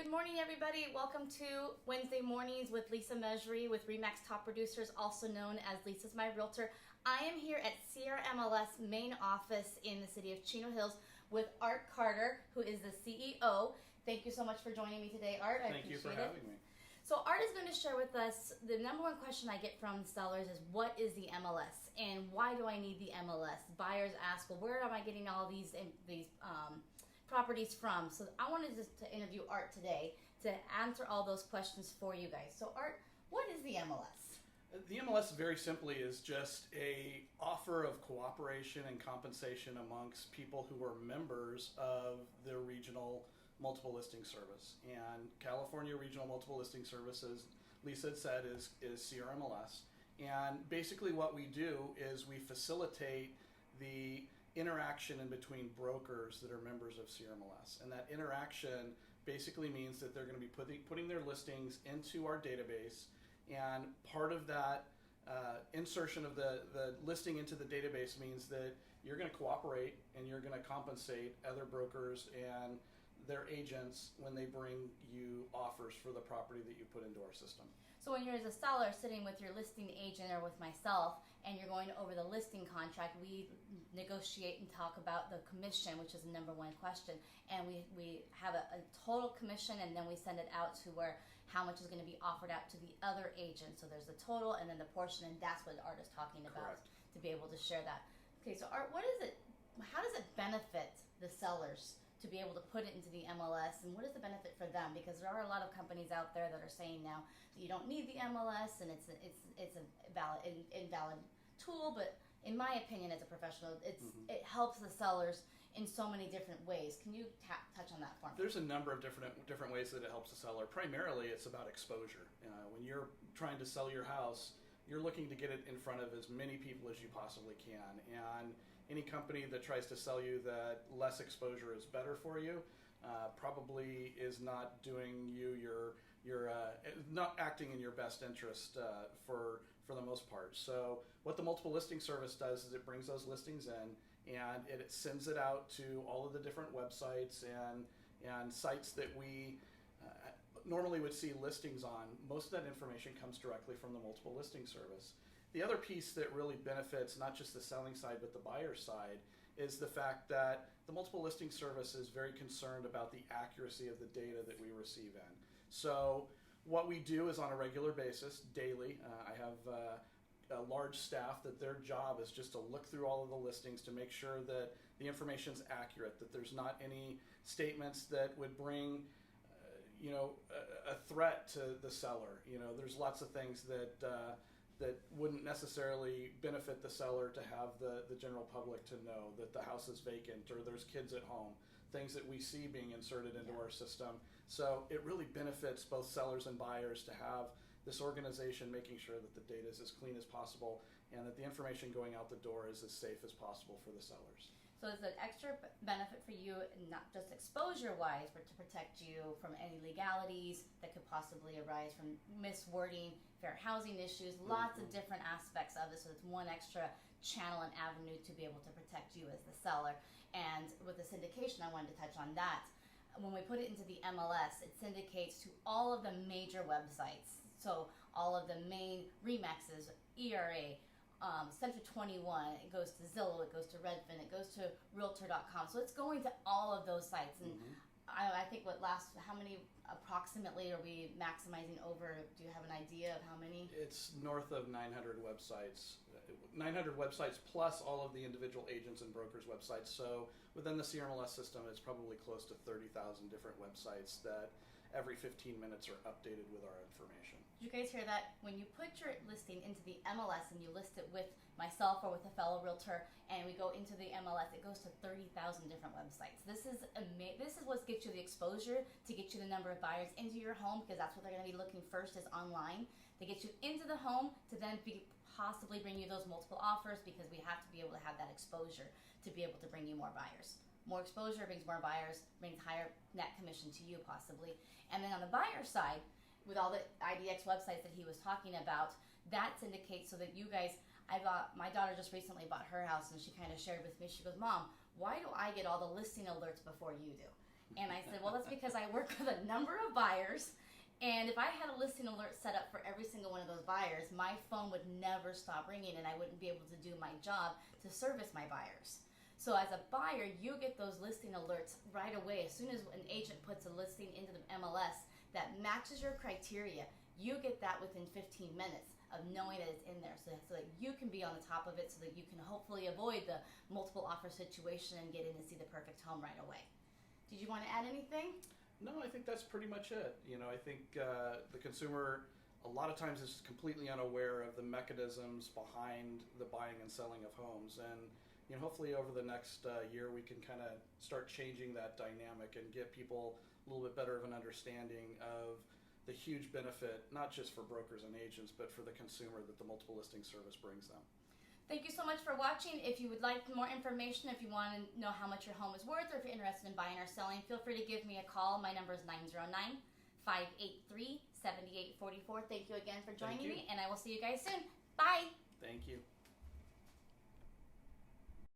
Good morning, everybody. Welcome to Wednesday Mornings with Lisa Measury with RE/MAX Top Producers, also known as Lisa's My Realtor. I am here at CRMLS main office in the city of Chino Hills with Art Carter, who is the CEO. Thank you so much for joining me today, Art. Thank you for having me. So Art is going to share with us the number one question I get from sellers is, what is the MLS and why do I need the MLS? Buyers ask, well, where am I getting all these properties from? So I wanted to interview Art today to answer all those questions for you guys. So Art, what is the MLS? The MLS very simply is just a offer of cooperation and compensation amongst people who are members of the regional multiple listing service. And California Regional Multiple Listing Service, as Lisa had said, is CRMLS. And basically what we do is we facilitate the interaction in between brokers that are members of CRMLS. And that interaction basically means that they're going to be putting their listings into our database, and part of that insertion of the listing into the database means that you're going to cooperate and you're going to compensate other brokers and their agents when they bring you offers for the property that you put into our system. So when you're as a seller sitting with your listing agent or with myself and you're going over the listing contract, we negotiate and talk about the commission, which is the number one question, and we have a total commission, and then we send it out to where how much is going to be offered out to the other agent. So there's the total and then the portion, and that's what Art is talking about. Correct. To be able to share that. Okay, so Art, what is it? How does it benefit the sellers to be able to put it into the MLS, and what is the benefit for them? Because there are a lot of companies out there that are saying now that you don't need the MLS, and it's a invalid tool. But in my opinion, as a professional, it helps the sellers in so many different ways. Can you touch on that for me? There's a number of different ways that it helps the seller. Primarily, it's about exposure. When you're trying to sell your house, you're looking to get it in front of as many people as you possibly can. And any company that tries to sell you that less exposure is better for you probably is not doing you not acting in your best interest for the most part. So what the multiple listing service does is it brings those listings in, and it sends it out to all of the different websites and sites that we normally would see listings on. Most of that information comes directly from the multiple listing service. The other piece that really benefits not just the selling side but the buyer side is the fact that the multiple listing service is very concerned about the accuracy of the data that we receive in. So what we do is on a regular basis, daily, I have a large staff that their job is just to look through all of the listings to make sure that the information is accurate, that there's not any statements that would bring a threat to the seller. There's lots of things that wouldn't necessarily benefit the seller to have the general public to know that the house is vacant or there's kids at home, things that we see being inserted into our system. So it really benefits both sellers and buyers to have this organization making sure that the data is as clean as possible and that the information going out the door is as safe as possible for the sellers. So it's an extra benefit for you, not just exposure-wise, but to protect you from any legalities that could possibly arise from miswording, fair housing issues, lots of different aspects of this. So it's one extra channel and avenue to be able to protect you as the seller. And with the syndication, I wanted to touch on that. When we put it into the MLS, it syndicates to all of the major websites. So all of the main RE/MAXs, ERA, Century 21, it goes to Zillow, it goes to Redfin, it goes to Realtor.com. So it's going to all of those sites. And I think how many approximately are we maximizing over? Do you have an idea of how many? It's north of 900 websites. 900 websites plus all of the individual agents and brokers' websites. So within the CRMLS system, it's probably close to 30,000 different websites that every 15 minutes are updated with our information. Did you guys hear that? When you put your listing into the MLS and you list it with myself or with a fellow realtor, and we go into the MLS, it goes to 30,000 different websites. This is what gets you the exposure to get you the number of buyers into your home, because that's what they're going to be looking first is online. They get you into the home to then possibly bring you those multiple offers, because we have to be able to have that exposure to be able to bring you more buyers. More exposure brings more buyers, brings higher net commission to you possibly. And then on the buyer side, with all the IDX websites that he was talking about, that syndicates so that you guys, my daughter just recently bought her house, and she kind of shared with me, she goes, Mom, why do I get all the listing alerts before you do? And I said, well, that's because I work with a number of buyers. And if I had a listing alert set up for every single one of those buyers, my phone would never stop ringing and I wouldn't be able to do my job to service my buyers. So as a buyer, you get those listing alerts right away. As soon as an agent puts a listing into the MLS that matches your criteria, you get that within 15 minutes of knowing that it's in there, so that you can be on the top of it, so that you can hopefully avoid the multiple offer situation and get in and see the perfect home right away. Did you want to add anything? No, I think that's pretty much it. I think the consumer a lot of times is completely unaware of the mechanisms behind the buying and selling of homes. And hopefully over the next year we can kind of start changing that dynamic and get people a little bit better of an understanding of the huge benefit, not just for brokers and agents, but for the consumer that the multiple listing service brings them. Thank you so much for watching. If you would like more information, if you want to know how much your home is worth, or if you're interested in buying or selling, feel free to give me a call. My number is 909-583-7844. Thank you again for joining me, and I will see you guys soon. Bye.